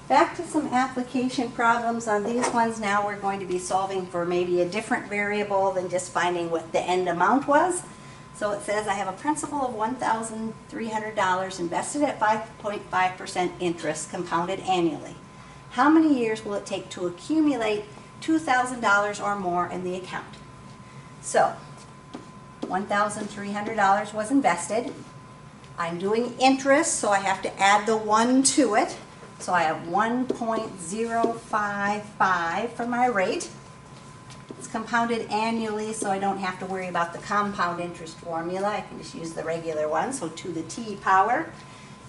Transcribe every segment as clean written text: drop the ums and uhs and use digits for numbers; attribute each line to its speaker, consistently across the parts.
Speaker 1: Back to some application problems on these ones. Now we're going to be solving for maybe a different variable than just finding what the end amount was. So it says I have a principal of $1,300 invested at 5.5% interest compounded annually. How many years will it take to accumulate $2,000 or more in the account? So $1,300 was invested. I'm doing interest, so I have to add the 1 to it. So I have 1.055 for my rate. It's compounded annually, so I don't have to worry about the compound interest formula. I can just use the regular one, so to the t power.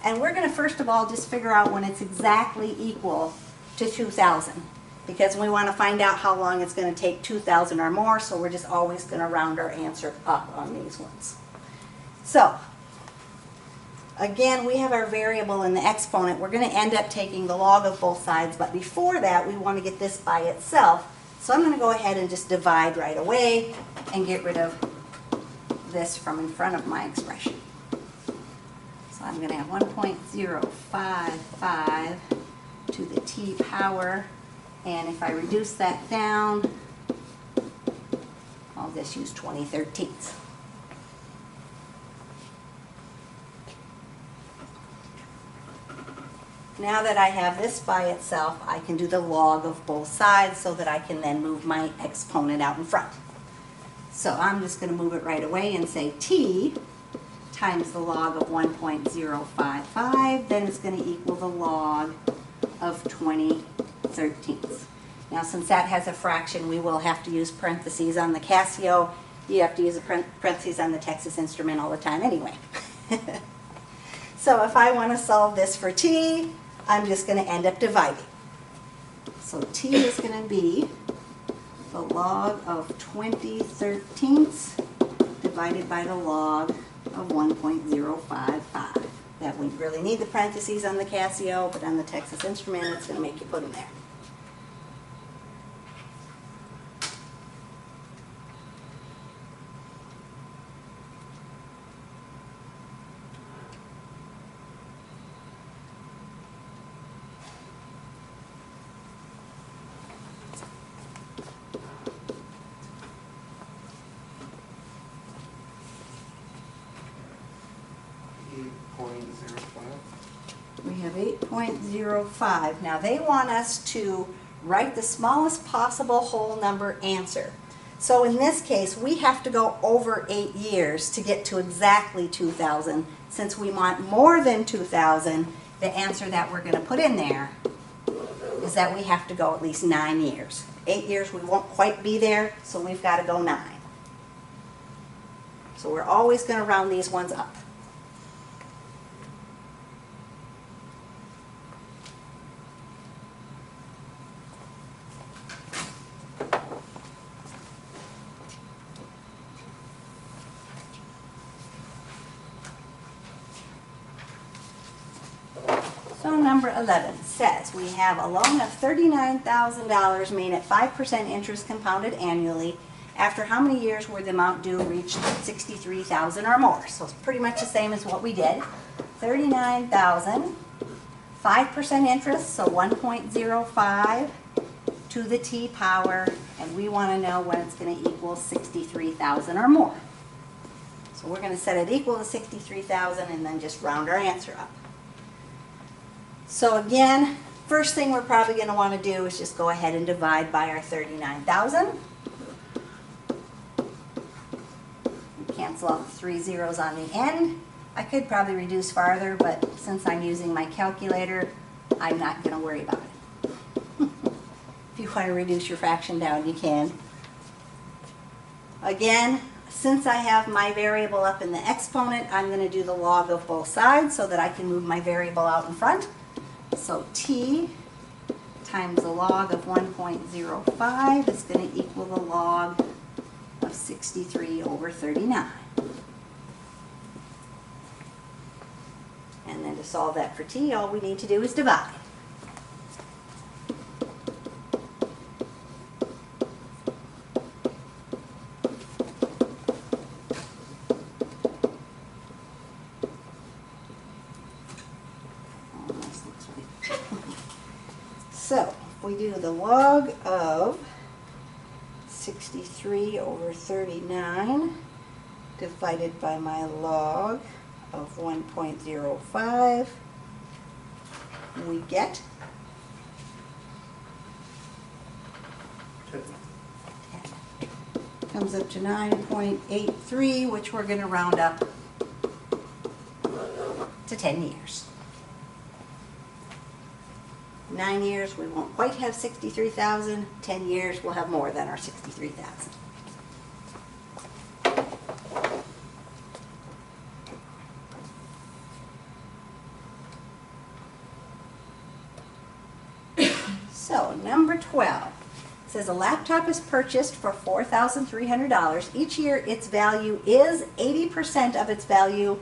Speaker 1: And we're going to first of all just figure out when it's exactly equal to 2,000, because we want to find out how long it's going to take 2,000 or more, so we're just always going to round our answer up on these ones. So again, we have our variable in the exponent. We're going to end up taking the log of both sides, but before that we want to get this by itself. So I'm going to go ahead and just divide right away and get rid of this from in front of my expression. So I'm going to have 1.055 to the t power, and if I reduce that down, I'll just use 20/13. Now that I have this by itself, I can do the log of both sides so that I can then move my exponent out in front. So I'm just going to move it right away and say t times the log of 1.055, then it's going to equal the log of 20/13. Now since that has a fraction, we will have to use parentheses on the Casio. You have to use a parentheses on the Texas Instrument all the time anyway. So if I want to solve this for t, I'm just going to end up dividing. So t is going to be the log of 20/13 divided by the log of 1.055. That wouldn't really need the parentheses on the Casio, but on the Texas Instrument, it's going to make you put them there. We have 8.05. Now they want us to write the smallest possible whole number answer. So in this case, we have to go over 8 years to get to exactly 2,000. Since we want more than 2,000, the answer that we're going to put in there is that we have to go at least 9 years. 8 years we won't quite be there, so we've got to go 9. So we're always going to round these ones up. So number 11 says we have a loan of $39,000 made at 5% interest compounded annually. After how many years were the amount due reached $63,000 or more? So it's pretty much the same as what we did. $39,000, 5% interest, so 1.05 to the t power, and we want to know when it's going to equal 63,000 or more. So we're going to set it equal to 63,000 and then just round our answer up. So again, first thing we're probably going to want to do is just go ahead and divide by our 39,000. Cancel out the 3 zeros on the end. I could probably reduce farther, but since I'm using my calculator, I'm not going to worry about it. If you want to reduce your fraction down, you can. Again, since I have my variable up in the exponent, I'm going to do the log of both sides so that I can move my variable out in front. So t times the log of 1.05 is going to equal the log of 63/39. And then to solve that for t, all we need to do is divide. So if we do the log of 63 over 39 divided by my log of 1.05, we get
Speaker 2: 10.
Speaker 1: comes up to 9.83, which we're going to round up to 10 years. 9 years, we won't quite have 63,000. 10 years, we'll have more than our 63,000. So, number 12. It says a laptop is purchased for $4,300. Each year, its value is 80% of its value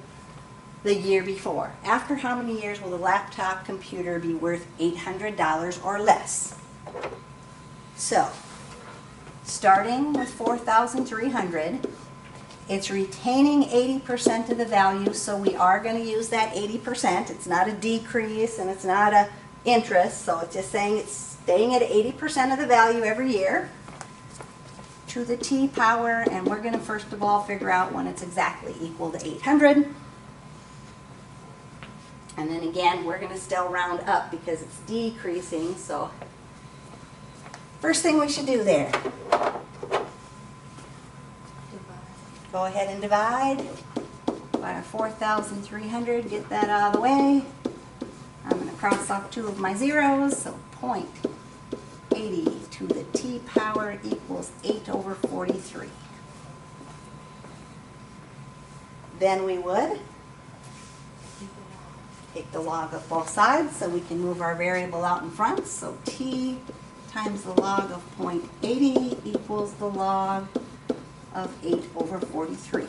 Speaker 1: the year before. After how many years will the laptop computer be worth $800 or less? So, starting with $4,300, it's retaining 80% of the value, so we are going to use that 80%. It's not a decrease and it's not a interest, so it's just saying it's staying at 80% of the value every year to the t power, and we're going to first of all figure out when it's exactly equal to 800. And then again, we're going to still round up because it's decreasing, so first thing we should do there, go ahead and divide by our 4,300, get that out of the way. I'm going to cross off two of my zeros, so 0.80 to the t power equals 8 over 43. Then we would take the log of both sides so we can move our variable out in front. So t times the log of 0.80 equals the log of 8 over 43.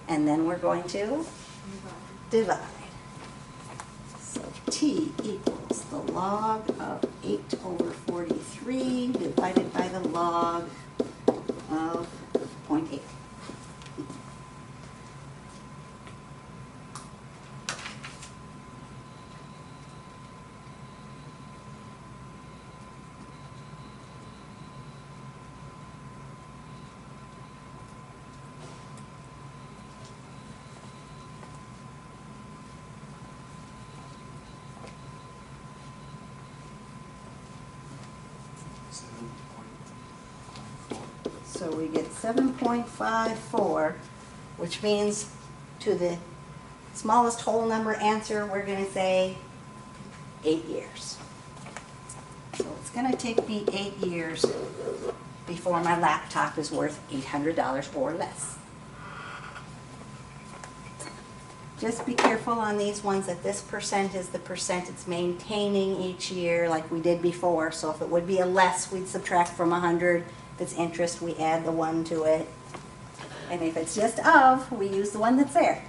Speaker 1: And then we're going to divide. So t equals the log of 8 over 43 divided by the log of 0.8. So we get 7.54, which means to the smallest whole number answer, we're going to say 8 years. So it's going to take me 8 years before my laptop is worth $800 or less. Just be careful on these ones that this percent is the percent it's maintaining each year like we did before. So if it would be a less, we'd subtract from 100. If it's interest, we add the 1 to it. And if it's just of, we use the one that's there.